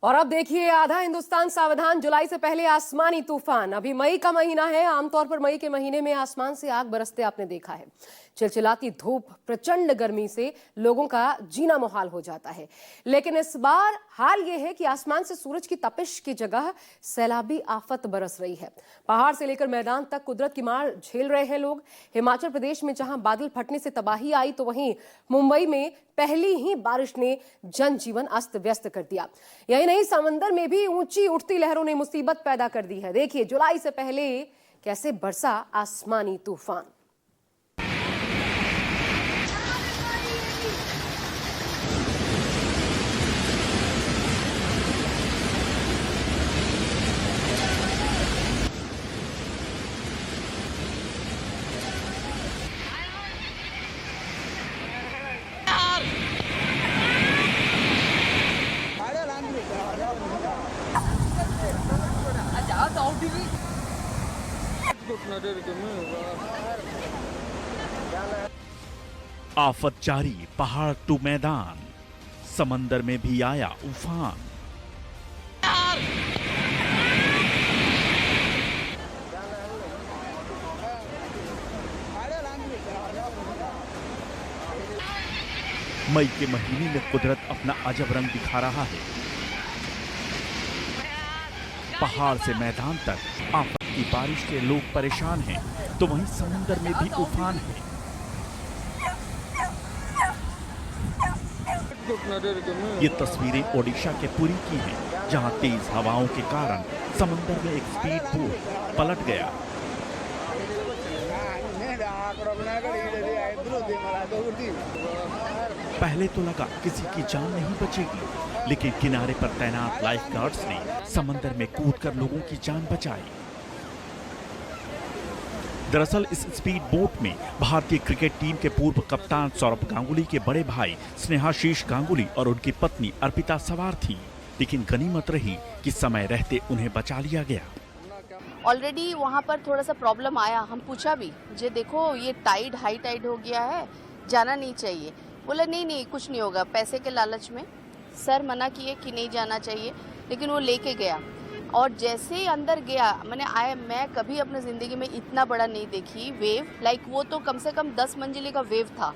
और अब देखिए आधा हिंदुस्तान सावधान। जुलाई से पहले आसमानी तूफान। अभी मई का महीना है। आमतौर पर मई के महीने में आसमान से आग बरसते आपने देखा है। चिलचिलाती धूप, प्रचंड गर्मी से लोगों का जीना मुहाल हो जाता है। लेकिन इस बार हाल ये है कि आसमान से सूरज की तपिश की जगह सैलाबी आफत बरस रही है। पहाड़ से लेकर मैदान तक कुदरत की मार झेल रहे हैं लोग। हिमाचल प्रदेश में जहां बादल फटने से तबाही आई, तो वहीं मुंबई में पहली ही बारिश ने जनजीवन अस्त व्यस्त कर दिया। यही नहीं, समंदर में भी ऊंची उठती लहरों ने मुसीबत पैदा कर दी है। देखिए जुलाई से पहले कैसे बरसा आसमानी तूफान। आफत जारी, पहाड़ टू मैदान, समंदर में भी आया उफान। मई के महीने में कुदरत अपना अजब रंग दिखा रहा है। पहाड़ से मैदान तक आफत की बारिश से लोग परेशान हैं, तो वहीं समुद्र में भी उफान है। ये तस्वीरें ओडिशा के पुरी की हैं, जहां तेज हवाओं के कारण समंदर में एक स्पीड बोट पलट गया। पहले तो लगा किसी की जान नहीं बचेगी, लेकिन किनारे पर तैनात लाइफगार्ड्स ने समंदर में कूदकर लोगों की जान बचाई। दरअसल इस स्पीड बोट में भारतीय क्रिकेट टीम के पूर्व कप्तान सौरभ गांगुली के बड़े भाई स्नेहाशीष गांगुली और उनकी पत्नी अर्पिता सवार थी, लेकिन गनीमत रही कि समय रहते उन्हें बचा लिया गया। ऑलरेडी वहाँ पर थोड़ा सा प्रॉब्लम आया, हम पूछा भी, जे देखो ये टाइड हाई टाइड हो गया है, जाना नहीं चाहिए। बोला नहीं कुछ नहीं होगा। पैसे के लालच में सर मना किए कि नहीं जाना चाहिए, लेकिन वो लेके गया। और जैसे ही अंदर गया, मैं कभी अपने ज़िंदगी में इतना बड़ा नहीं देखी वेव। लाइक वो तो कम से कम 10 मंजिले का वेव था।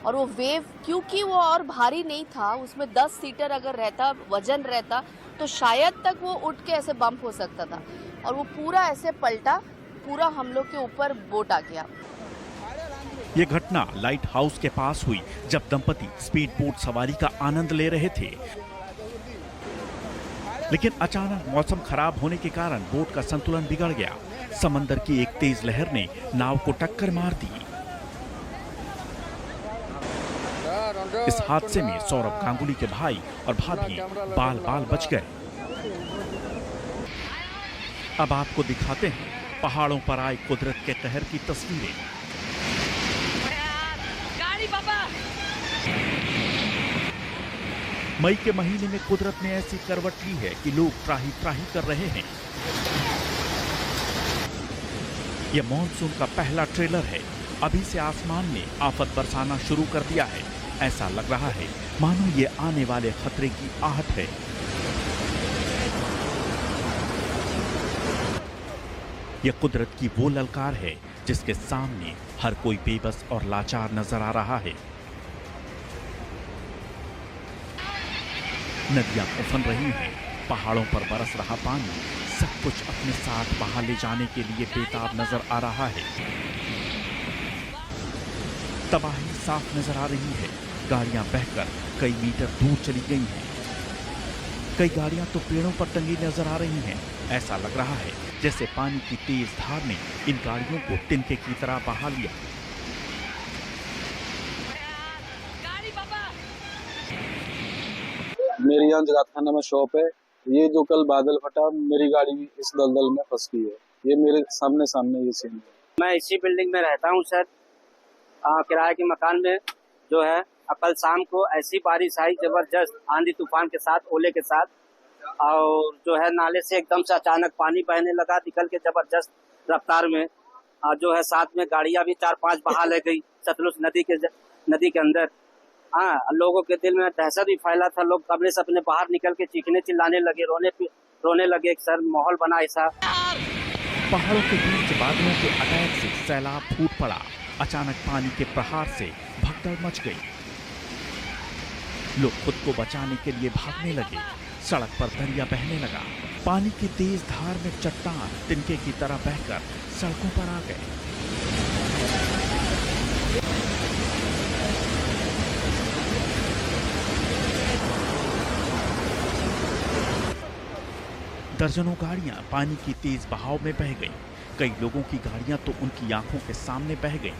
और वो वेव क्योंकि वो और भारी नहीं था, उसमें 10 सीटर अगर रहता, वजन रहता, तो शायद तक वो उठ के ऐसे बम्प हो सकता था। और वो पूरा ऐसे पलटा, पूरा हम लोग के ऊपर बोट आ गया। ये घटना लाइट हाउस के पास हुई, जब दंपति स्पीड बोट सवारी का आनंद ले रहे थे। लेकिन अचानक मौसम खराब होने के कारण बोट का संतुलन बिगड़ गया। समंदर की एक तेज लहर ने नाव को टक्कर मार दी। इस हादसे में सौरभ गांगुली के भाई और भाभी बाल बाल बच गए। अब आपको दिखाते हैं पहाड़ों पर आए कुदरत के कहर की तस्वीरें। मई के महीने में कुदरत ने ऐसी करवट ली है कि लोग त्राही त्राही कर रहे हैं। यह मॉनसून का पहला ट्रेलर है। अभी से आसमान ने आफत बरसाना शुरू कर दिया है। ऐसा लग रहा है मानो ये आने वाले खतरे की आहट है। यह कुदरत की वो ललकार है जिसके सामने हर कोई बेबस और लाचार नजर आ रहा है। नदियां उफन रही हैं, पहाड़ों पर बरस रहा पानी सब कुछ अपने साथ बहा ले जाने के लिए बेताब नजर आ रहा है। तबाही साफ नजर आ रही है। गाड़ियां बहकर कई मीटर दूर चली गई हैं। कई गाड़ियां तो पेड़ों पर टंगी नजर आ रही हैं। ऐसा लग रहा है जैसे पानी की तेज धार ने इन गाड़ियों को तिनके की तरह बहा लिया। मेरी यहाँ जगातखाना में शॉप है। ये जो कल बादल फटा, मेरी गाड़ी इस दलदल में फंस गई है। ये मेरे सामने ये सीन है। मैं इसी बिल्डिंग में रहता हूँ सर, किराए के मकान में जो है। कल शाम को ऐसी बारिश आई जबरदस्त, आंधी तूफान के साथ, ओले के साथ, और जो है नाले से एकदम से अचानक पानी बहने लगा निकल के जबरदस्त रफ्तार में। जो है साथ में गाड़ियां भी 4-5 बहा ले गई सतलुज नदी के अंदर। हाँ, लोगों के दिल में दहशत भी फैला था। लोग कमरे से अपने बाहर निकल के चीखने चिल्लाने लगे, रोने लगे। सर माहौल बना ऐसा। पहाड़ों के बीच बादलों के अटैक से सैलाब फूट पड़ा। अचानक पानी के प्रहार से भगदड़ मच गई। लोग खुद को बचाने के लिए भागने लगे। सड़क पर दरिया बहने लगा। पानी की तेज धार में चट्टान तिनके की तरह बहकर सड़कों पर आ गए। दर्जनों गाड़ियां पानी की तेज बहाव में बह गईं। कई लोगों की गाड़ियां तो उनकी आंखों के सामने बह गईं।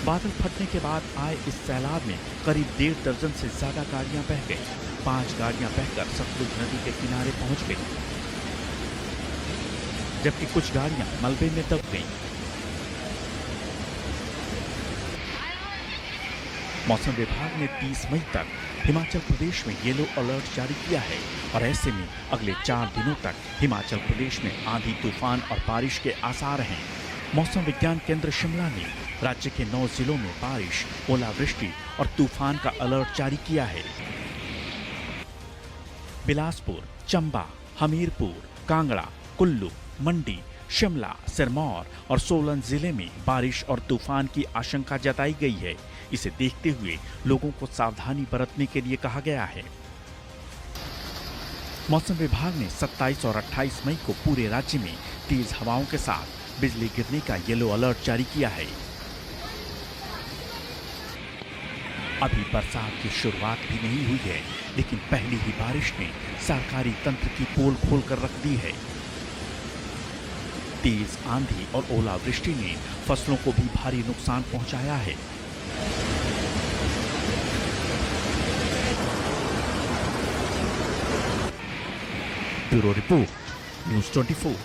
बादल फटने के बाद आए इस सैलाब में करीब 1.5 दर्जन से ज्यादा गाड़ियां बह गईं। 5 गाड़ियां बहकर सतलुज नदी के किनारे पहुंच गईं, जबकि कुछ गाड़ियां मलबे में दब गईं। मौसम विभाग ने 30 मई तक हिमाचल प्रदेश में येलो अलर्ट जारी किया है और ऐसे में अगले 4 दिनों तक हिमाचल प्रदेश में आंधी, तूफान और बारिश के आसार हैं। मौसम विज्ञान केंद्र शिमला ने राज्य के 9 जिलों में बारिश, ओलावृष्टि और तूफान का अलर्ट जारी किया है। बिलासपुर, चंबा, हमीरपुर, कांगड़ा, कुल्लू, मंडी, शिमला, सिरमौर और सोलन जिले में बारिश और तूफान की आशंका जताई गई है। इसे देखते हुए लोगों को सावधानी बरतने के लिए कहा गया है। मौसम विभाग ने 27 और 28 मई को पूरे राज्य में तेज हवाओं के साथ बिजली गिरने का येलो अलर्ट जारी किया है। अभी बरसात की शुरुआत भी नहीं हुई है, लेकिन पहली ही बारिश ने सरकारी तंत्र की पोल खोलकर रख दी है। तेज आंधी और ओलावृष्टि ने फसलों को भी भारी नुकसान पहुंचाया है। Bureau report, news 24।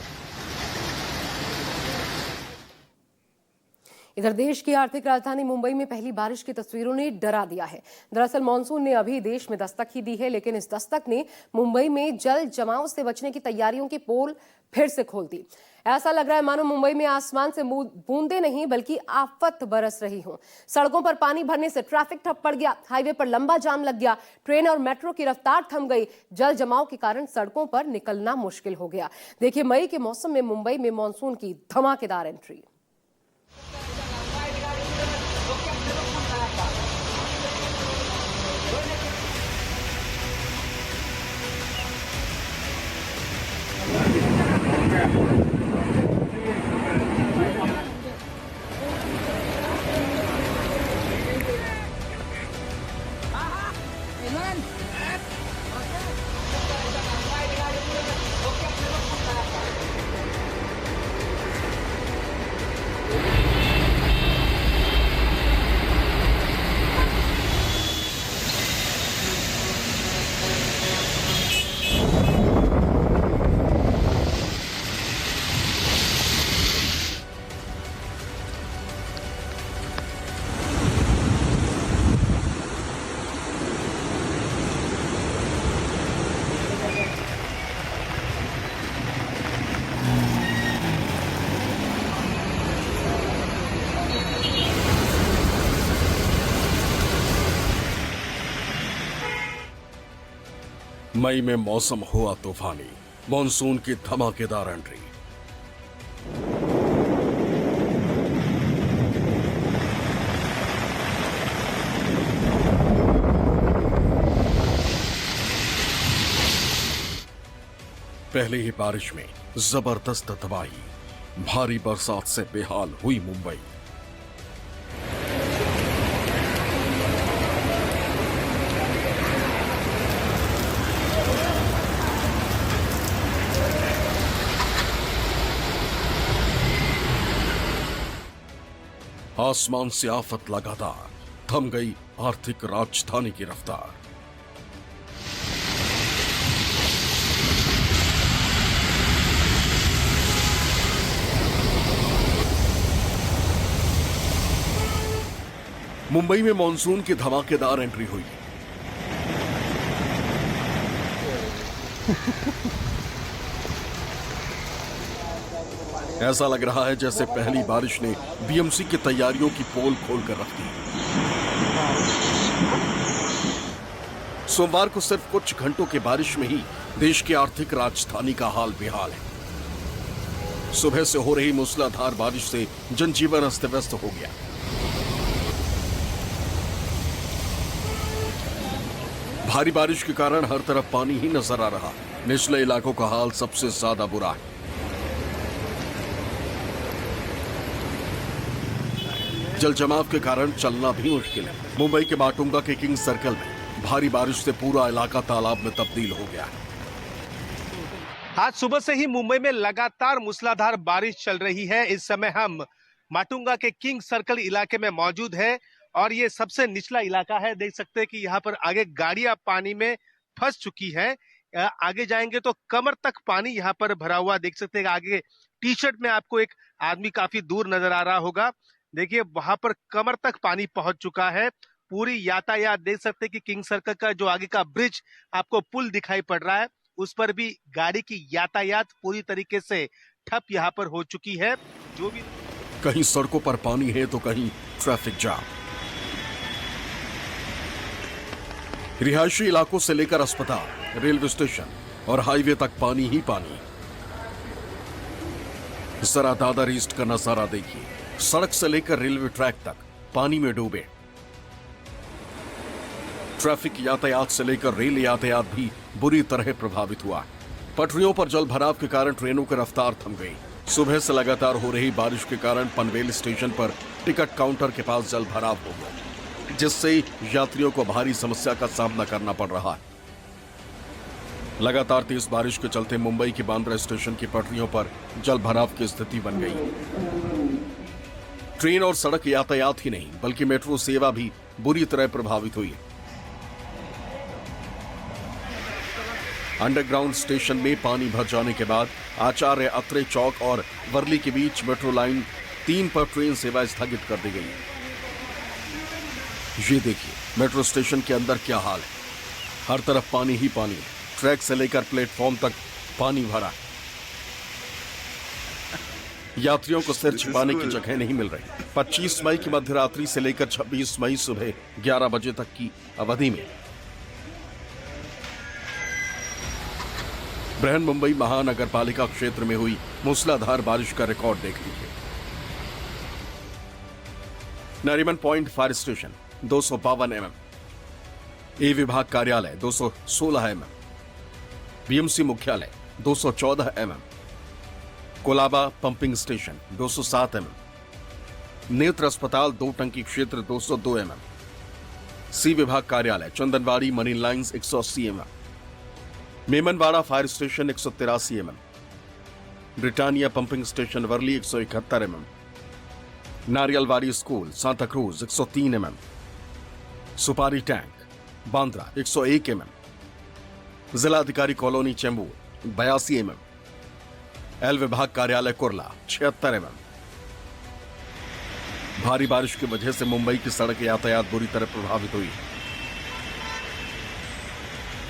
इधर देश की आर्थिक राजधानी मुंबई में पहली बारिश की तस्वीरों ने डरा दिया है। दरअसल मानसून ने अभी देश में दस्तक ही दी है, लेकिन इस दस्तक ने मुंबई में जल जमाव से बचने की तैयारियों की पोल फिर से खोल दी। ऐसा लग रहा है मानो मुंबई में आसमान से बूंदे नहीं बल्कि आफत बरस रही हो। सड़कों पर पानी भरने से ट्रैफिक ठप पड़ गया, हाईवे पर लंबा जाम लग गया, ट्रेन और मेट्रो की रफ्तार थम गई। जल जमाव के कारण सड़कों पर निकलना मुश्किल हो गया। देखिए मई के मौसम में मुंबई में मानसून की धमाकेदार एंट्री। मई में मौसम हुआ तूफानी, मॉनसून की धमाकेदार एंट्री। पहले ही बारिश में जबरदस्त तबाही, भारी बरसात से बेहाल हुई मुंबई। आसमान से आफत लगातार, थम गई आर्थिक राजधानी की रफ्तार। मुंबई में मॉनसून की धमाकेदार एंट्री हुई। ऐसा लग रहा है जैसे पहली बारिश ने बीएमसी की तैयारियों की पोल खोल कर रख दी। सोमवार को सिर्फ कुछ घंटों की बारिश में ही देश की आर्थिक राजधानी का हाल बेहाल है। सुबह से हो रही मूसलाधार बारिश से जनजीवन अस्त व्यस्त हो गया। भारी बारिश के कारण हर तरफ पानी ही नजर आ रहा। निचले इलाकों का हाल सबसे ज्यादा बुरा है। जल जमाव के कारण चलना भी मुश्किल है। मुंबई के माटुंगा के किंग सर्कल में भारी बारिश से पूरा इलाका तालाब में तब्दील हो गया है। आज सुबह से ही मुंबई में लगातार मूसलाधार बारिश चल रही है। इस समय हम माटुंगा के किंग सर्कल इलाके में मौजूद है और ये सबसे निचला इलाका है। देख सकते हैं कि यहाँ पर आगे गाड़ियां पानी में फंस चुकी हैं। आगे जाएंगे तो कमर तक पानी यहाँ पर भरा हुआ देख सकते हैं। आगे टी शर्ट में आपको एक आदमी काफी दूर नजर आ रहा होगा। देखिए वहां पर कमर तक पानी पहुंच चुका है। पूरी यातायात देख सकते हैं कि किंग सर्कल का जो आगे का ब्रिज आपको पुल दिखाई पड़ रहा है, उस पर भी गाड़ी की यातायात पूरी तरीके से ठप यहाँ पर हो चुकी है। जो भी कहीं सड़कों पर पानी है तो कहीं ट्रैफिक जाम। रिहायशी इलाकों से लेकर अस्पताल, रेलवे स्टेशन और हाईवे तक पानी ही पानी। जरा दादर ईस्ट का नजारा देखिए। सड़क से लेकर रेलवे ट्रैक तक पानी में डूबे। ट्रैफिक यातायात से लेकर रेल यातायात भी बुरी तरह प्रभावित हुआ। पटरियों पर जल भराव के कारण ट्रेनों की रफ्तार थम गई। सुबह से लगातार हो रही बारिश के कारण पनवेल स्टेशन पर टिकट काउंटर के पास जल भराव हो गया, जिससे यात्रियों को भारी समस्या का सामना करना पड़ रहा है। लगातार तेज बारिश के चलते मुंबई के बांद्रा स्टेशन की पटरियों पर जल भराव की स्थिति बन गई। ट्रेन और सड़क यातायात ही नहीं बल्कि मेट्रो सेवा भी बुरी तरह प्रभावित हुई है। अंडरग्राउंड स्टेशन में पानी भर जाने के बाद आचार्य अत्रे चौक और वर्ली के बीच मेट्रो लाइन 3 पर ट्रेन सेवा स्थगित कर दी गई। ये देखिए मेट्रो स्टेशन के अंदर क्या हाल है। हर तरफ पानी ही पानी है। ट्रैक से लेकर प्लेटफॉर्म तक पानी भरा है। यात्रियों को सिर छिपाने की जगह नहीं मिल रही। 25 मई की मध्य रात्रि से लेकर 26 मई सुबह 11 बजे तक की अवधि में बृहन मुंबई महानगर पालिका क्षेत्र में हुई मूसलाधार बारिश का रिकॉर्ड देख लीजिए। Nariman point fire station 252 mm, ए विभाग कार्यालय 216 mm, बीएमसी मुख्यालय 214 mm, Colaba pumping station 207 mm, नेत्र अस्पताल 2 टंकी क्षेत्र 202 mm, सी विभाग कार्यालय Chandanwadi Marine Lines 180 mm, Memonwada fire station 183 mm, Britannia pumping station Worli 171 mm, Nariyalwadi school Santa Cruz 103 mm, Supari Tank Bandra 101 mm, जिलाधिकारी कॉलोनी चेंबूर 82 mm, एल विभाग कार्यालय कुर्ला 76 mm। भारी बारिश की वजह से मुंबई की सड़क यातायात बुरी तरह प्रभावित हुई।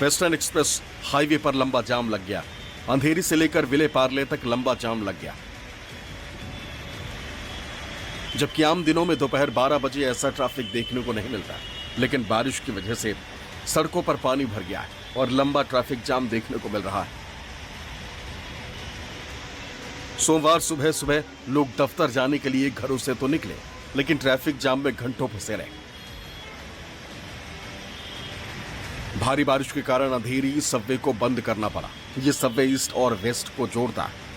वेस्टर्न एक्सप्रेस हाईवे पर लंबा जाम लग गया। अंधेरी से लेकर विले पार्ले तक लंबा जाम लग गया। जबकि आम दिनों में दोपहर 12 बजे ऐसा ट्रैफिक देखने को नहीं मिलता, लेकिन बारिश की वजह से सड़कों पर पानी भर गया है और लंबा ट्रैफिक जाम देखने को मिल रहा है। सोमवार सुबह सुबह लोग दफ्तर जाने के लिए घरों से तो निकले, लेकिन ट्रैफिक जाम में घंटों फंसे रहे। भारी बारिश के कारण अंधेरी सबवे को बंद करना पड़ा। ये सबवे ईस्ट और वेस्ट को जोड़ता है।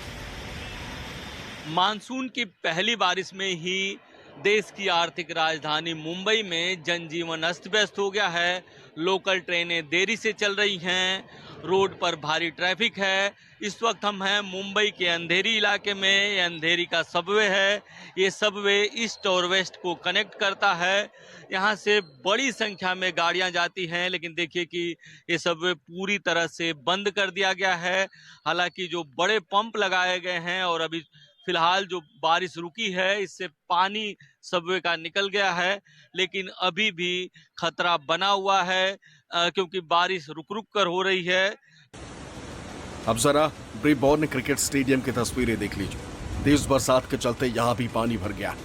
मानसून की पहली बारिश में ही देश की आर्थिक राजधानी मुंबई में जनजीवन अस्त व्यस्त हो गया है। लोकल ट्रेनें देरी से चल रही हैं, रोड पर भारी ट्रैफिक है। इस वक्त हम हैं मुंबई के अंधेरी इलाके में। ये अंधेरी का सबवे है। ये सबवे ईस्ट और वेस्ट को कनेक्ट करता है। यहाँ से बड़ी संख्या में गाड़ियाँ जाती हैं, लेकिन देखिए कि ये सबवे पूरी तरह से बंद कर दिया गया है। हालांकि जो बड़े पंप लगाए गए हैं और अभी फिलहाल जो बारिश रुकी है इससे पानी सबवे का निकल गया है, लेकिन अभी भी खतरा बना हुआ है क्योंकि बारिश रुक रुक कर हो रही है। अब जरा ब्रिबॉर्न क्रिकेट स्टेडियम की तस्वीरें देख लीजिए। तेज बरसात के चलते यहां भी पानी भर गया।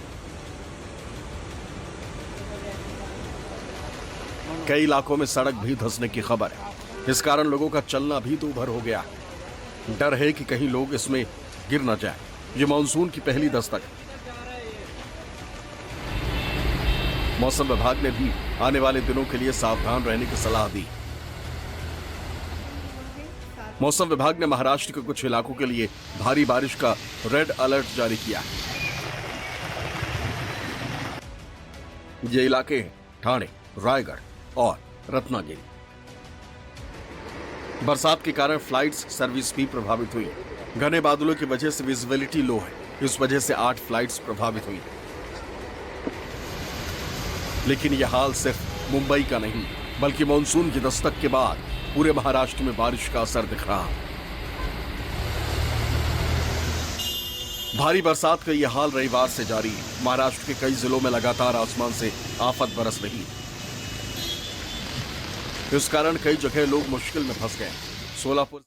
कई इलाकों में सड़क भी धंसने की खबर है। इस कारण लोगों का चलना भी दूभर हो गया। डर है कि कहीं लोग इसमें गिर न जाए। ये मानसून की पहली दस्तक है। मौसम विभाग ने भी आने वाले दिनों के लिए सावधान रहने की सलाह दी। मौसम विभाग ने महाराष्ट्र के कुछ इलाकों के लिए भारी बारिश का रेड अलर्ट जारी किया। ये इलाके हैं ठाणे, रायगढ़ और रत्नागिरी। बरसात के कारण फ्लाइट्स सर्विस भी प्रभावित हुई। घने बादलों की वजह से विजिबिलिटी लो है। इस वजह से 8 फ्लाइट्स प्रभावित हुई। लेकिन यह हाल सिर्फ मुंबई का नहीं, बल्कि मानसून की दस्तक के बाद पूरे महाराष्ट्र में बारिश का असर दिख रहा है। भारी बरसात का यह हाल रविवार से जारी है। महाराष्ट्र के कई जिलों में लगातार आसमान से आफत बरस रही है। इस कारण कई जगह लोग मुश्किल में फंस गए। सोलापुर